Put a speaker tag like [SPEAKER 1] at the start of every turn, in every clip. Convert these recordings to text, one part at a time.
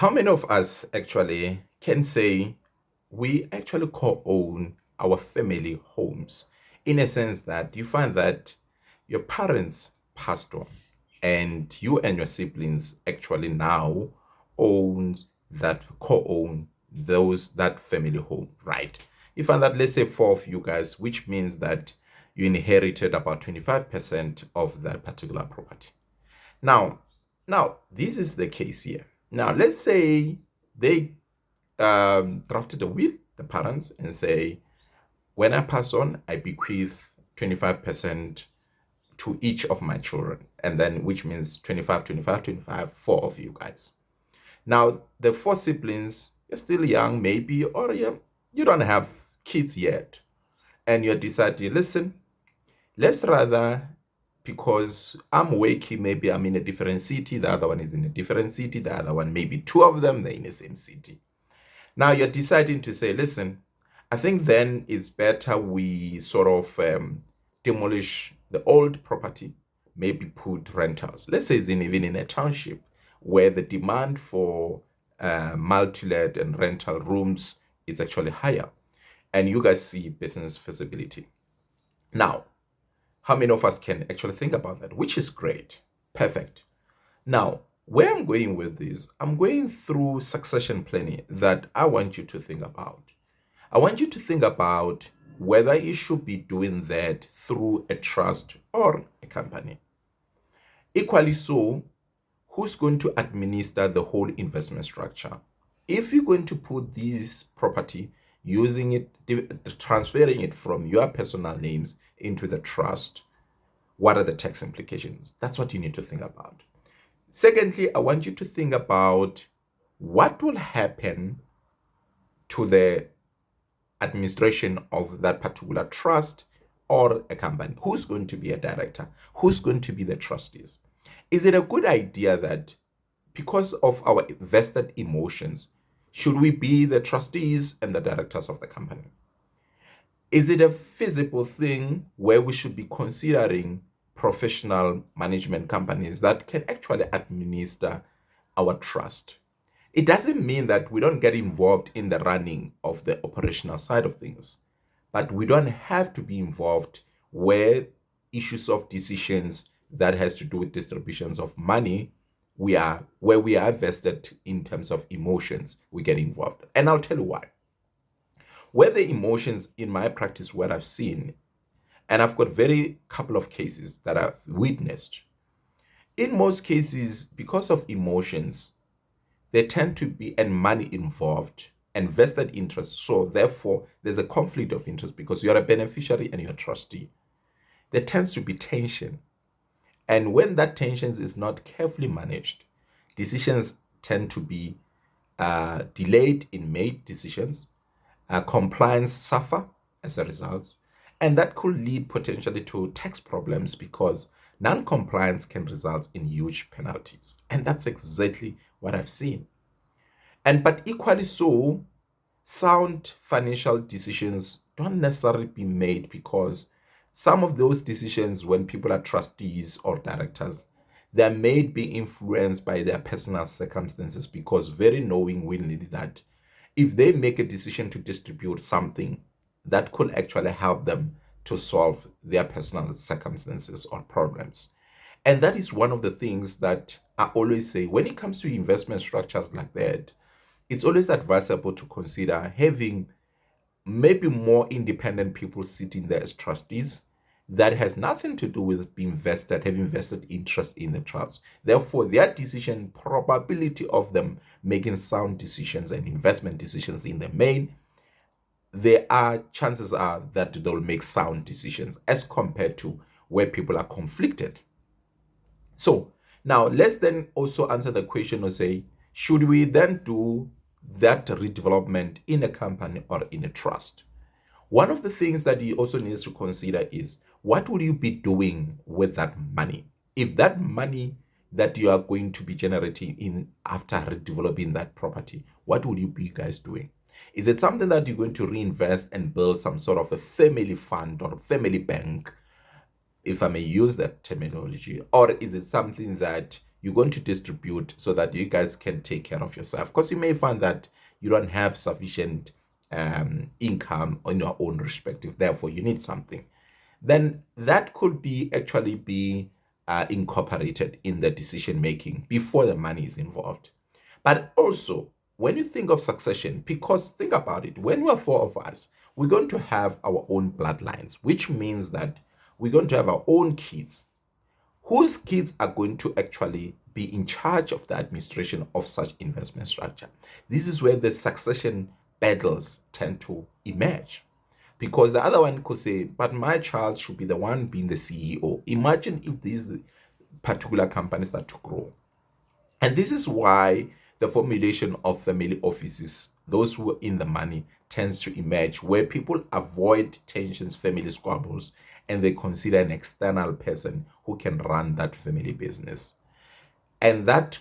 [SPEAKER 1] How many of us actually can say we actually co-own our family homes, in a sense that you find that your parents passed on and you and your siblings actually now owns that co-own those that family home, right? You find that, let's say, four of you guys, which means that you inherited about 25% of that particular property. Now, now this is the case here. Now, let's say they drafted a will, the parents, and say, when I pass on, I bequeath 25% to each of my children. And then, which means 25, 25, 25, four of you guys. Now, the four siblings, you're still young, maybe, or you don't have kids yet. And you're deciding, listen, let's rather, because I'm working, maybe I'm in a different city, the other one is in a different city, the other one, maybe two of them, they're in the same city. Now you're deciding to say, listen, I think then it's better we sort of demolish the old property, maybe put rentals. Let's say it's even in a township where the demand for multi-let and rental rooms is actually higher, and you guys see business feasibility. Now, how many of us can actually think about that? Which is great. Perfect. Now, where I'm going with this, I'm going through succession planning that I want you to think about. I want you to think about whether you should be doing that through a trust or a company. Equally so, who's going to administer the whole investment structure? If you're going to put this property, using it, transferring it from your personal names into the trust, what are the tax implications? That's what you need to think about. Secondly, I want you to think about what will happen to the administration of that particular trust or a company. Who's going to be a director? Who's going to be the trustees? Is it a good idea that because of our vested emotions, should we be the trustees and the directors of the company? Is it a feasible thing where we should be considering professional management companies that can actually administer our trust? It doesn't mean that we don't get involved in the running of the operational side of things, but we don't have to be involved where issues of decisions that has to do with distributions of money, where we are vested in terms of emotions, we get involved. And I'll tell you why. Where the emotions in my practice, what I've seen, and I've got very couple of cases that I've witnessed. In most cases, because of emotions, there tend to be and money involved and vested interest. So therefore, there's a conflict of interest because you're a beneficiary and you're a trustee. There tends to be tension. And when that tension is not carefully managed, decisions tend to be delayed in made decisions. Compliance suffer as a result, and that could lead potentially to tax problems because non-compliance can result in huge penalties. And that's exactly what I've seen. But equally so, sound financial decisions don't necessarily be made because some of those decisions, when people are trustees or directors, they may be influenced by their personal circumstances because very knowing willingly that if they make a decision to distribute something, that could actually help them to solve their personal circumstances or problems. And that is one of the things that I always say when it comes to investment structures like that, it's always advisable to consider having maybe more independent people sitting there as trustees that has nothing to do with being vested, having vested interest in the trust. Therefore, their decision probability of them making sound decisions and investment decisions in the main, chances are that they'll make sound decisions as compared to where people are conflicted. So now let's then also answer the question or say, should we then do that redevelopment in a company or in a trust? One of the things that you also needs to consider is what will you be doing with that money? If that money that you are going to be generating in after redeveloping that property, what will you be guys doing? Is it something that you're going to reinvest and build some sort of a family fund or family bank, if I may use that terminology? Or is it something that you're going to distribute so that you guys can take care of yourself. Because you may find that you don't have sufficient income on your own respective, therefore you need something. Then that could be actually be incorporated in the decision making before the money is involved. But also, when you think of succession, because think about it, when we are four of us, we're going to have our own bloodlines, which means that we're going to have our own kids whose kids are going to actually be in charge of the administration of such investment structure. This is where the succession battles tend to emerge. Because the other one could say, but my child should be the one being the CEO. Imagine if these particular companies start to grow. And this is why the formulation of family offices, those who are in the money, tends to emerge, where people avoid tensions, family squabbles, and they consider an external person who can run that family business. And that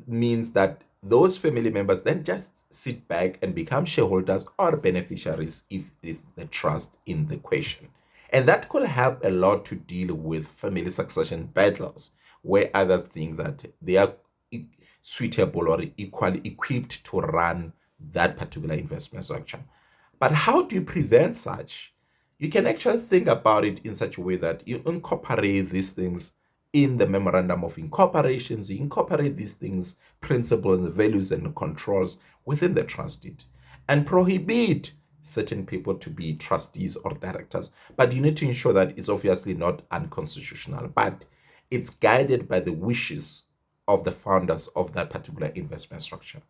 [SPEAKER 1] means that those family members then just sit back and become shareholders or beneficiaries if there's the trust in the question. And that could help a lot to deal with family succession battles, where others think that they are suitable or equally equipped to run that particular investment structure. But how do you prevent such? You can actually think about it in such a way that you incorporate these things in the memorandum of incorporations. You incorporate these things, principles, values, and controls within the trust deed, and prohibit certain people to be trustees or directors. But you need to ensure that it's obviously not unconstitutional, but it's guided by the wishes of the founders of that particular investment structure.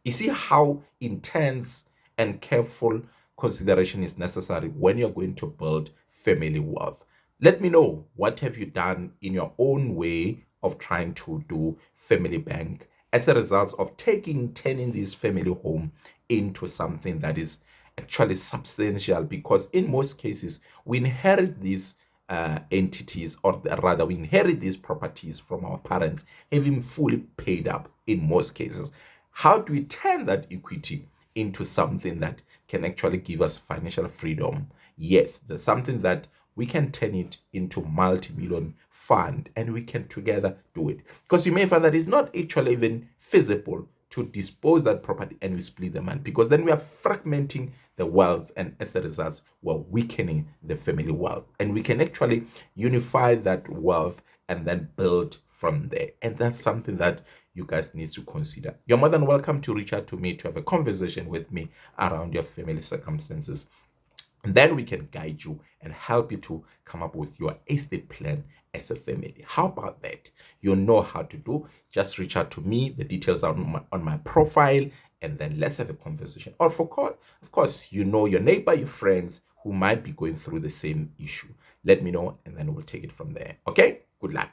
[SPEAKER 1] You see how intense and careful consideration is necessary when you're going to build family wealth. Let me know, what have you done in your own way of trying to do family bank as a result of turning this family home into something that is actually substantial, because in most cases we inherit these entities, or rather we inherit these properties from our parents having fully paid up in most cases. How do we turn that equity into something that can actually give us financial freedom? Yes, there's something that we can turn it into multi-million fund, and we can together do it. Because you may find that it's not actually even feasible to dispose that property and we split the money, because then we are fragmenting the wealth, and as a result we're weakening the family wealth, and we can actually unify that wealth and then build from there. And that's something that you guys need to consider. You're more than welcome to reach out to me to have a conversation with me around your family circumstances, and then we can guide you and help you to come up with your estate plan as a family. How about that? You know how to do. Just reach out to me. The details are on my profile, and then let's have a conversation. Or of course, you know your neighbor, your friends who might be going through the same issue. Let me know, and then we'll take it from there. Okay? Good luck.